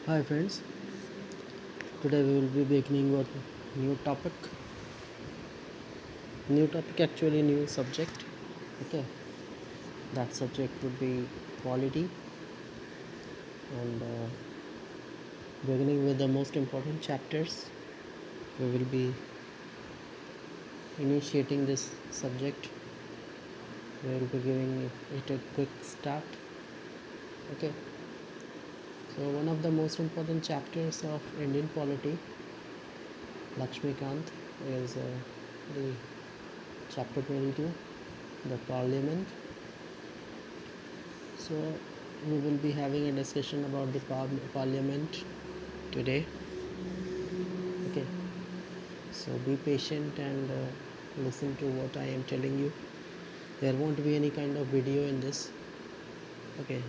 Hi friends, today we will be beginning with new topic. New topic, actually new subject. Okay, that subject would be quality, and beginning with the most important chapters. We will be initiating this subject. We will be giving it a quick start. Okay, so one of the most important chapters of Indian polity, Lakshmikant, is the chapter 22, the Parliament. So we will be having a discussion about the parliament today. Okay, so be patient and listen to what I am telling you. There won't be any kind of video in this. Okay,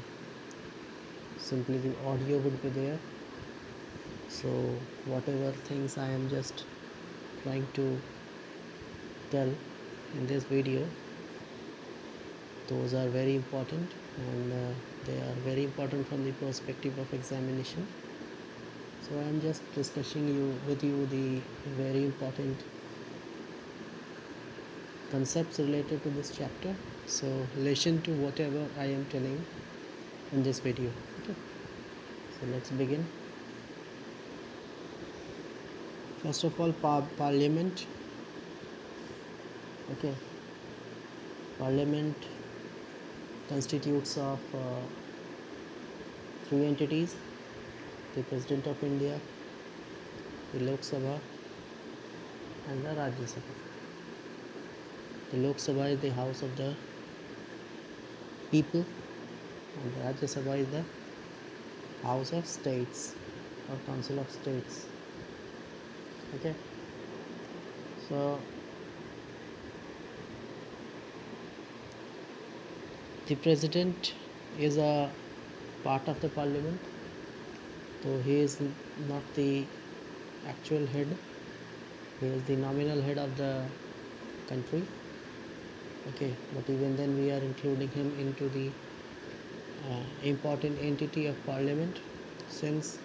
simply the audio would be there. So whatever things I am just trying to tell in this video, those are very important, and they are very important from the perspective of examination. So I am just discussing with you the very important concepts related to this chapter. So listen to whatever I am telling in this video. Okay, so let's begin. First of all, parliament. Okay, parliament constitutes of three entities: the President of India, the Lok Sabha, and the Rajya Sabha. The Lok Sabha is the house of the people, and the Rajya Sabha is the house of states or council of states. Okay, so the president is a part of the parliament, so he is not the actual head, he is the nominal head of the country. Okay, but even then we are including him into the important entity of parliament, since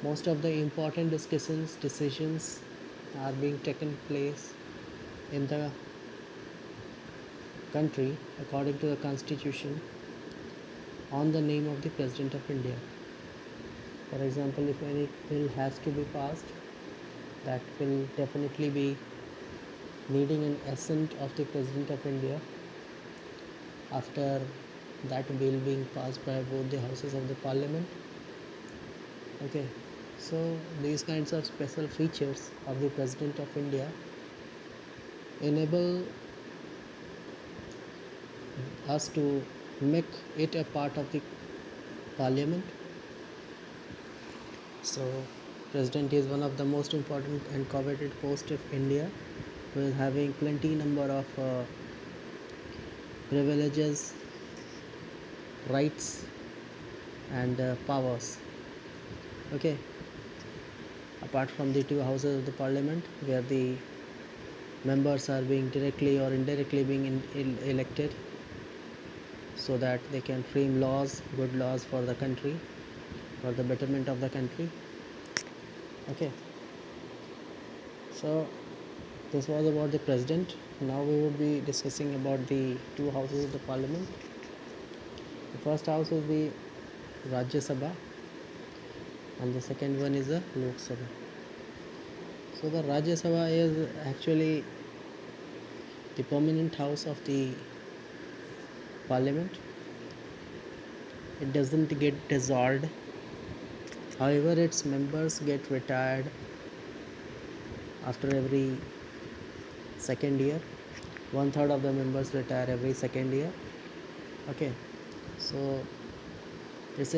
most of the important decisions are being taken place in the country according to the constitution on the name of the President of India. For example, if any bill has to be passed, that will definitely be needing an assent of the President of India after that bill being passed by both the houses of the parliament. Okay, so these kinds of special features of the President of India enable us to make it a part of the parliament. So President is one of the most important and coveted posts of India, who is having plenty number of privileges, rights, and powers. Okay, apart from the two houses of the parliament, where the members are being directly or indirectly being elected, so that they can frame laws, good laws for the country, for the betterment of the country. Okay, so this was about the president. Now we will be discussing about the two houses of the parliament. The first house is the Rajya Sabha, and the second one is the Lok Sabha. So the Rajya Sabha is actually the permanent house of the parliament. It doesn't get dissolved. However, its members get retired after every second year. One third of the members retire every second year. Okay, so this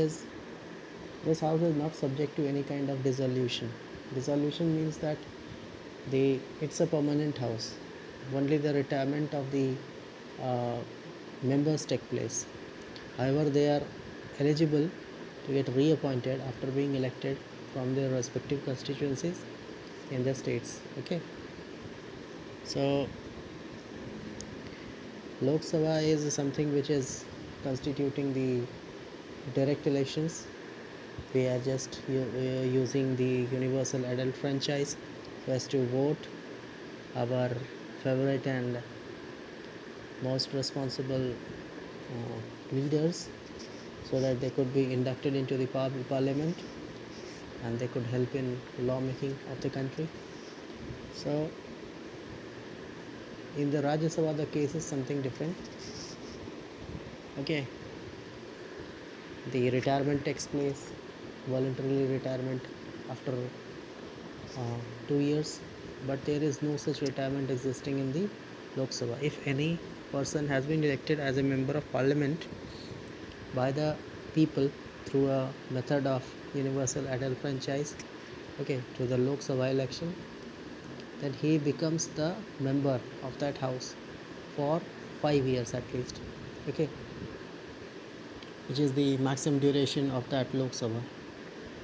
house is not subject to any kind of dissolution. Dissolution means that it's a permanent house. Only the retirement of the uh, members take place. However, they are eligible to get reappointed after being elected from their respective constituencies in the states. Okay, so Lok Sabha is something which is constituting the direct elections, We are just using the universal adult franchise so as to vote our favorite and most responsible leaders so that they could be inducted into the parliament and they could help in lawmaking of the country. So in the Rajya Sabha the case is something different. Okay, the retirement takes place, voluntarily retirement after 2 years, but there is no such retirement existing in the Lok Sabha. If any person has been elected as a member of parliament by the people through a method of universal adult franchise, okay, to the Lok Sabha election, then he becomes the member of that house for 5 years at least, okay, which is the maximum duration of that Lok Sabha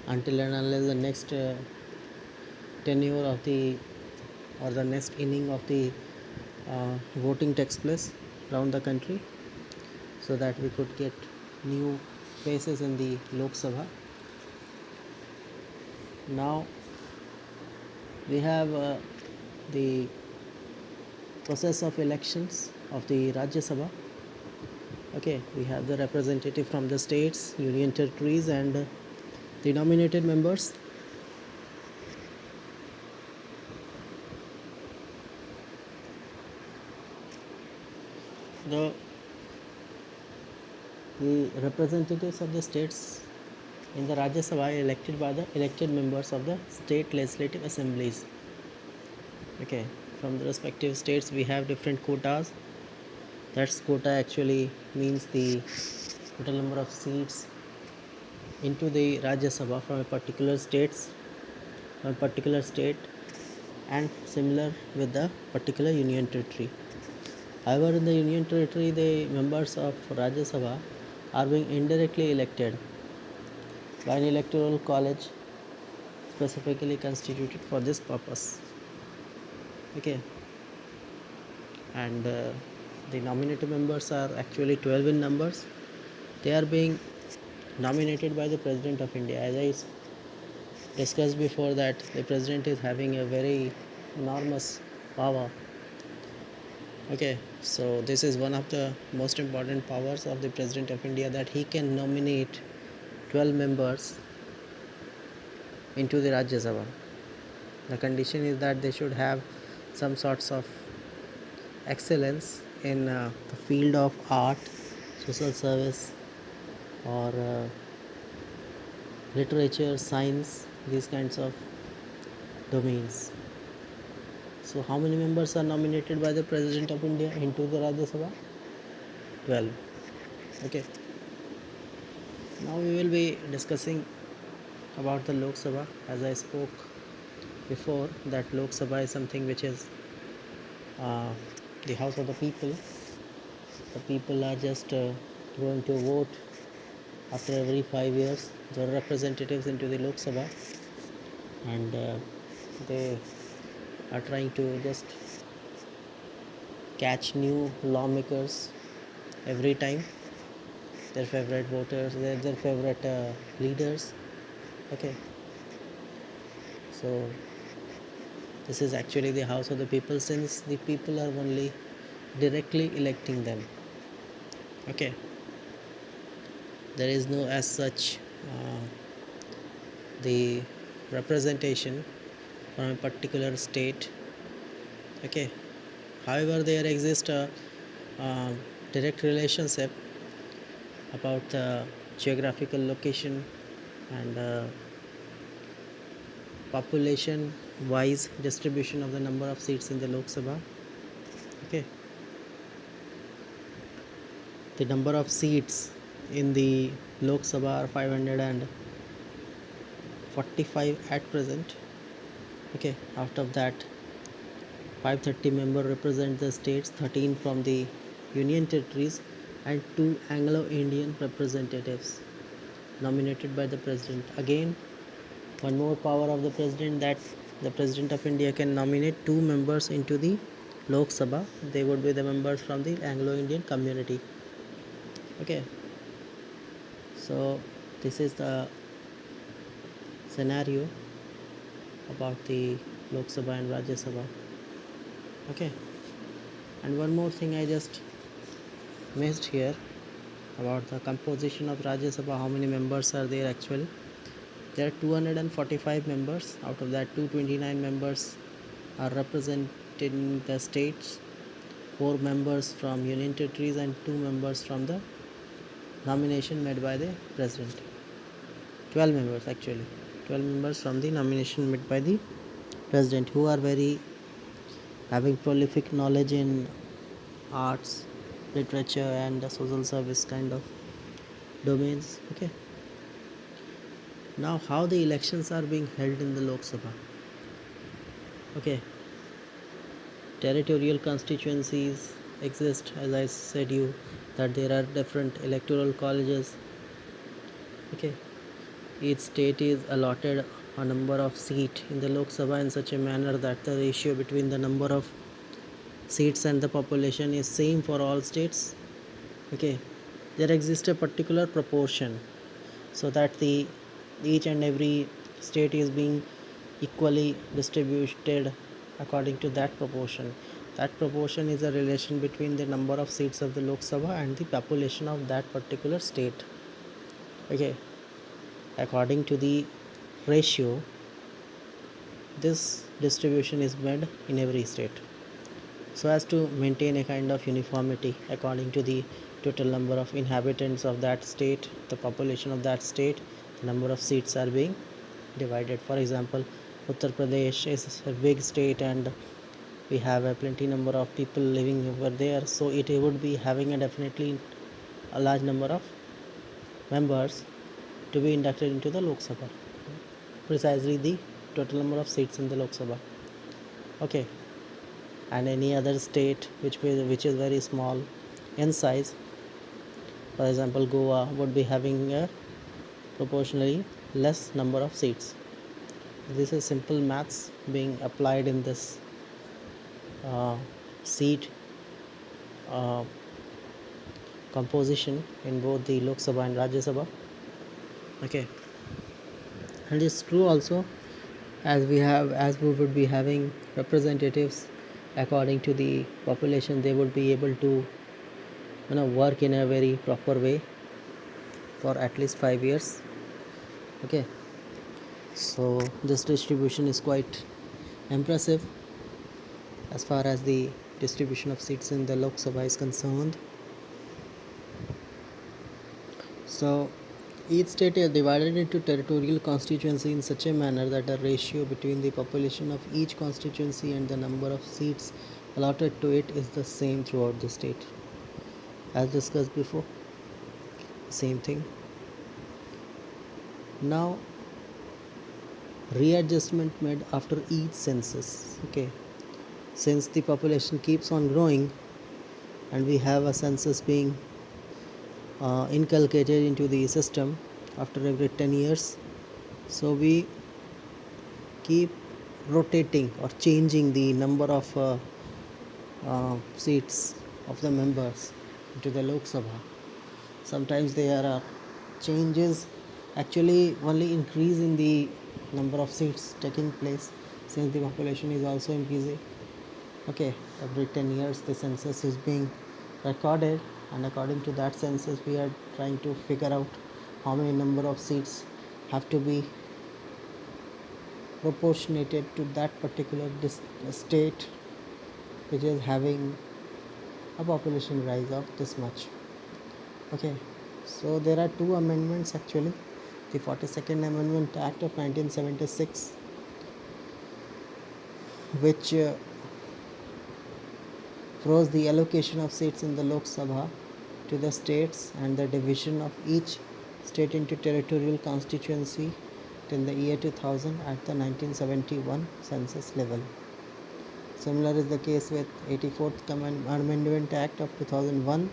until and unless the next tenure of the or the next inning of the voting takes place around the country, so that we could get new faces in the Lok Sabha. Now we have the process of elections of the Rajya Sabha. Okay, we have the representative from the states, union territories, and the nominated members. The representatives of the states in the Rajya Sabha are elected by the elected members of the state legislative assemblies. Okay, from the respective states we have different quotas. That's quota actually means the total number of seats into the Rajya Sabha from a particular state and similar with the particular union territory. However, in the union territory the members of Rajya Sabha are being indirectly elected by an electoral college specifically constituted for this purpose. Okay, and the nominated members are actually 12 in numbers. They are being nominated by the President of India. As I discussed before, that the President is having a very enormous power. Okay, so this is one of the most important powers of the President of India, that he can nominate 12 members into the Rajya Sabha. The condition is that they should have some sorts of excellence in the field of art, social service, or literature, science, these kinds of domains. So how many members are nominated by the President of India into the Rajya Sabha? 12. Okay. Now we will be discussing about the Lok Sabha. As I spoke before, that Lok Sabha is something which is the house of the people. The people are just going to vote after every 5 years the representatives into the Lok Sabha, and they are trying to just catch new lawmakers every time, their favorite voters, their favorite leaders. Okay, so this is actually the house of the people, since the people are only directly electing them. Okay, there is no as such the representation from a particular state. Okay, however there exists a direct relationship about the geographical location and population wise distribution of the number of seats in the Lok Sabha. Okay, the number of seats in the Lok Sabha are 545 at present. Okay, out of that 530 members represent the states, 13 from the union territories, and 2 Anglo-Indian representatives nominated by the President. Again, one more power of the President, that the President of India can nominate 2 members into the Lok Sabha. They would be the members from the Anglo-Indian community. Okay, so this is the scenario about the Lok Sabha and Rajya Sabha. Okay, and one more thing I just missed here about the composition of Rajya Sabha. How many members are there actually? There are 245 members. Out of that, 229 members are representing the states, 4 members from union territories, and 2 members from the nomination made by the president. 12 members actually. 12 members from the nomination made by the president, who are very having prolific knowledge in arts, literature, and the social service kind of domains. Okay. Now, how the elections are being held in the Lok Sabha. Okay. Territorial constituencies exist, as I said you, that there are different electoral colleges. Okay. Each state is allotted a number of seats in the Lok Sabha in such a manner that the ratio between the number of seats and the population is same for all states. Okay, there exists a particular proportion so that the each and every state is being equally distributed according to that proportion. That proportion is a relation between the number of seats of the Lok Sabha and the population of that particular state. Okay, according to the ratio, this distribution is made in every state so as to maintain a kind of uniformity according to the total number of inhabitants of that state, the population of that state, the number of seats are being divided. For example, Uttar Pradesh is a big state and we have a plenty number of people living over there, so it would be having a definitely a large number of members to be inducted into the Lok Sabha, precisely the total number of seats in the Lok Sabha. Okay, and any other state which is very small in size, for example Goa, would be having a proportionally less number of seats. This is simple maths being applied in this seat composition in both the Lok Sabha and Rajya Sabha. Okay, and it's true also, as we would be having representatives according to the population, they would be able to work in a very proper way for at least 5 years. Okay, so this distribution is quite impressive as far as the distribution of seats in the Lok Sabha is concerned. So each state is divided into territorial constituency in such a manner that a ratio between the population of each constituency and the number of seats allotted to it is the same throughout the state. As discussed before, same thing. Now, readjustment made after each census. Okay, since the population keeps on growing and we have a census being inculcated into the system after every 10 years, so we keep rotating or changing the number of seats of the members into the Lok Sabha. Sometimes there are changes, actually only increase in the number of seats taking place since the population is also increasing. Okay, every 10 years the census is being recorded, and according to that census we are trying to figure out how many number of seats have to be proportionated to that particular state which is having a population rise of this much. Okay, so there are two amendments actually. The 42nd Amendment Act of 1976, which froze the allocation of seats in the Lok Sabha to the states and the division of each state into territorial constituency till the year 2000 at the 1971 census level. Similar is the case with 84th Amendment Act of 2001,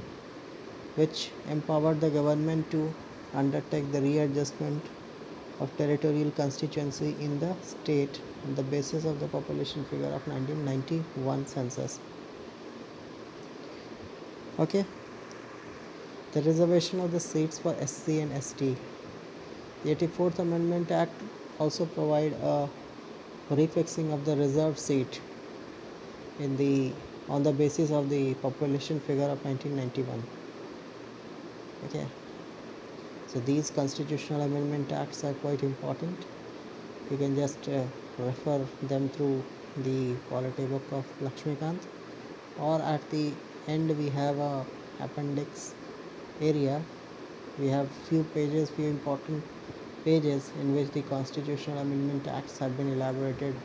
which empowered the government to undertake the readjustment of territorial constituency in the state on the basis of the population figure of 1991 census. Okay, the reservation of the seats for SC and ST. The 84th Amendment Act also provide a refixing of the reserved seat in the on the basis of the population figure of 1991. Okay, so these constitutional amendment acts are quite important. You can just refer them through the polity book of Lakshmikant, or at the end we have a appendix area. We have few important pages in which the constitutional amendment acts have been elaborated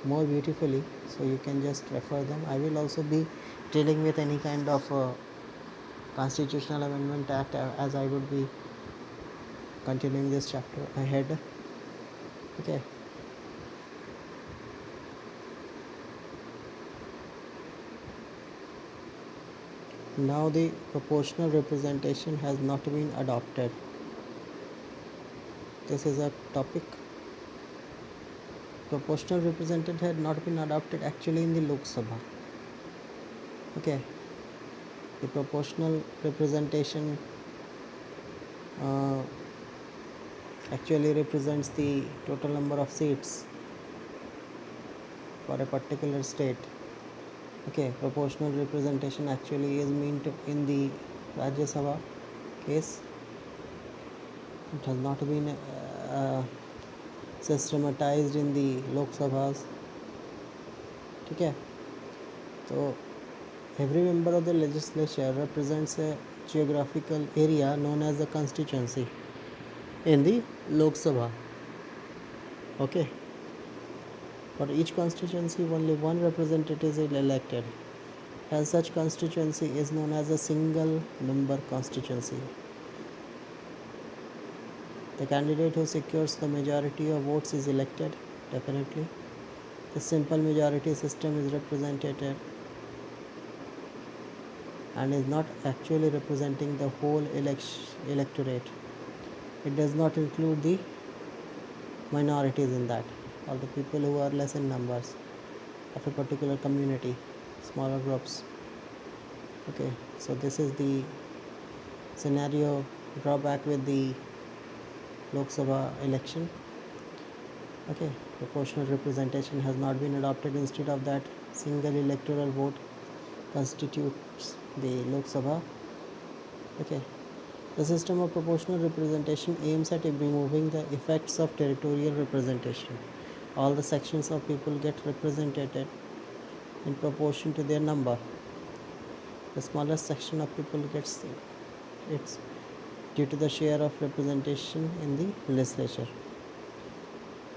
more beautifully, so you can just refer them. I will also be dealing with any kind of constitutional amendment act as I would be continuing this chapter ahead. Okay, now the proportional representation has not been adopted. This is a topic. Proportional representation had not been adopted actually in the Lok Sabha. Okay, the proportional representation uh, actually represents the total number of seats for a particular state. Okay, proportional representation actually is meant in the Rajya Sabha case. It has not been systematized in the Lok Sabhas. Okay, so every member of the legislature represents a geographical area known as a constituency in the Lok Sabha. Okay, for each constituency only one representative is elected, and such constituency is known as a single member constituency. The candidate who secures the majority of votes is elected, definitely. The simple majority system is represented and is not actually representing the whole electorate. It does not include the minorities in that, or the people who are less in numbers of a particular community, smaller groups. Okay, so this is the scenario drawback with the Lok Sabha election. Okay, proportional representation has not been adopted. Instead of that, single electoral vote constitutes the Lok Sabha. Okay, the system of proportional representation aims at removing the effects of territorial representation. All the sections of people get represented in proportion to their number. The smallest section of people gets it's due to the share of representation in the legislature.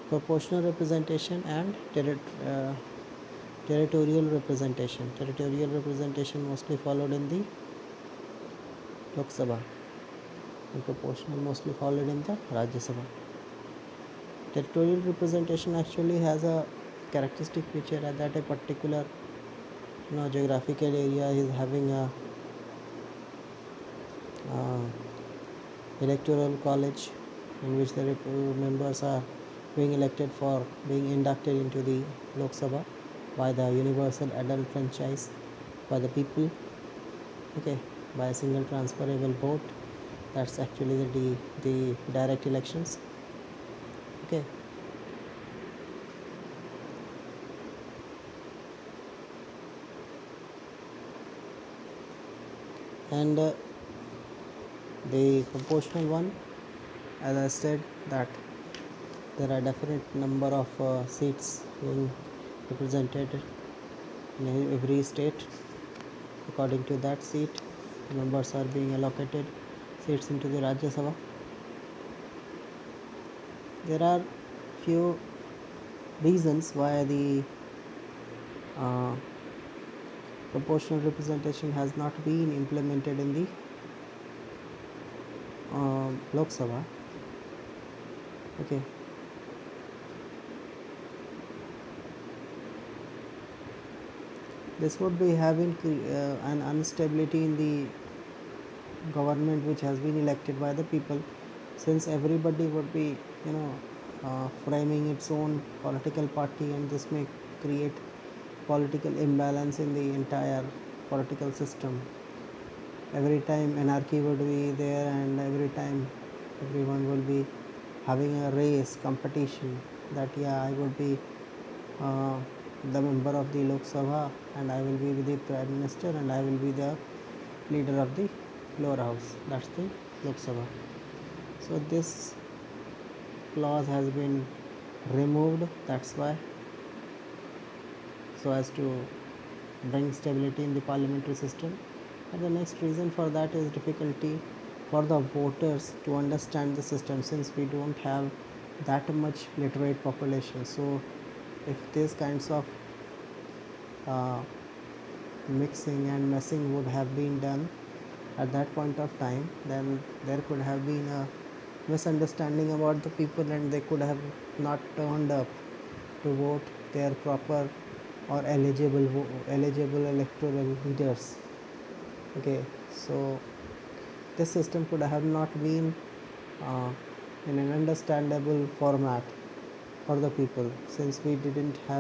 Proportional representation and territorial representation. Territorial representation mostly followed in the Lok Sabha, and proportional mostly followed in the Rajya Sabha. Territorial representation actually has a characteristic feature that a particular geographical area is having a uh, electoral college in which the members are being elected for being inducted into the Lok Sabha by the universal adult franchise by the people. Okay, by a single transferable vote. That's actually the direct elections. Okay, and the proportional one, as I said, that there are definite number of seats being represented in every state. According to that seat, members are being allocated seats into the Rajya Sabha. There are few reasons why the uh, proportional representation has not been implemented in the Lok Sabha. Okay, this would be having an instability in the government which has been elected by the people, since everybody would be framing its own political party, and this may create political imbalance in the entire political system. Every time anarchy would be there, and every time everyone will be having a race competition that yeah, I would be uh, the member of the Lok Sabha and I will be the Prime Minister and I will be the leader of the lower house, that's the Lok Sabha. So this clause has been removed, that's why, so as to bring stability in the parliamentary system. And the next reason for that is difficulty for the voters to understand the system, since we don't have that much literate population. So if these kinds of uh, mixing and messing would have been done at that point of time, then there could have been a misunderstanding about the people and they could have not turned up to vote their proper or eligible electoral leaders. Okay, so this system could have not been uh, in an understandable format for the people, since we didn't have